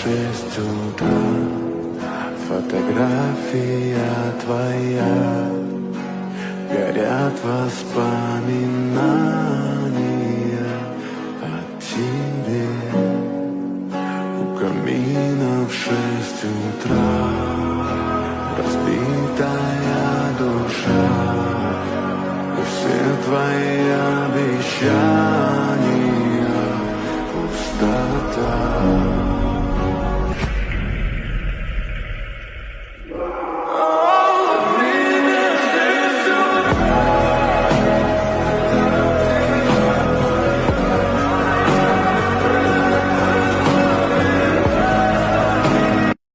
6 утра. Фотография твоя, горят воспоминания о тебе. У камина в 6 утра разбитая душа, и все твои обещания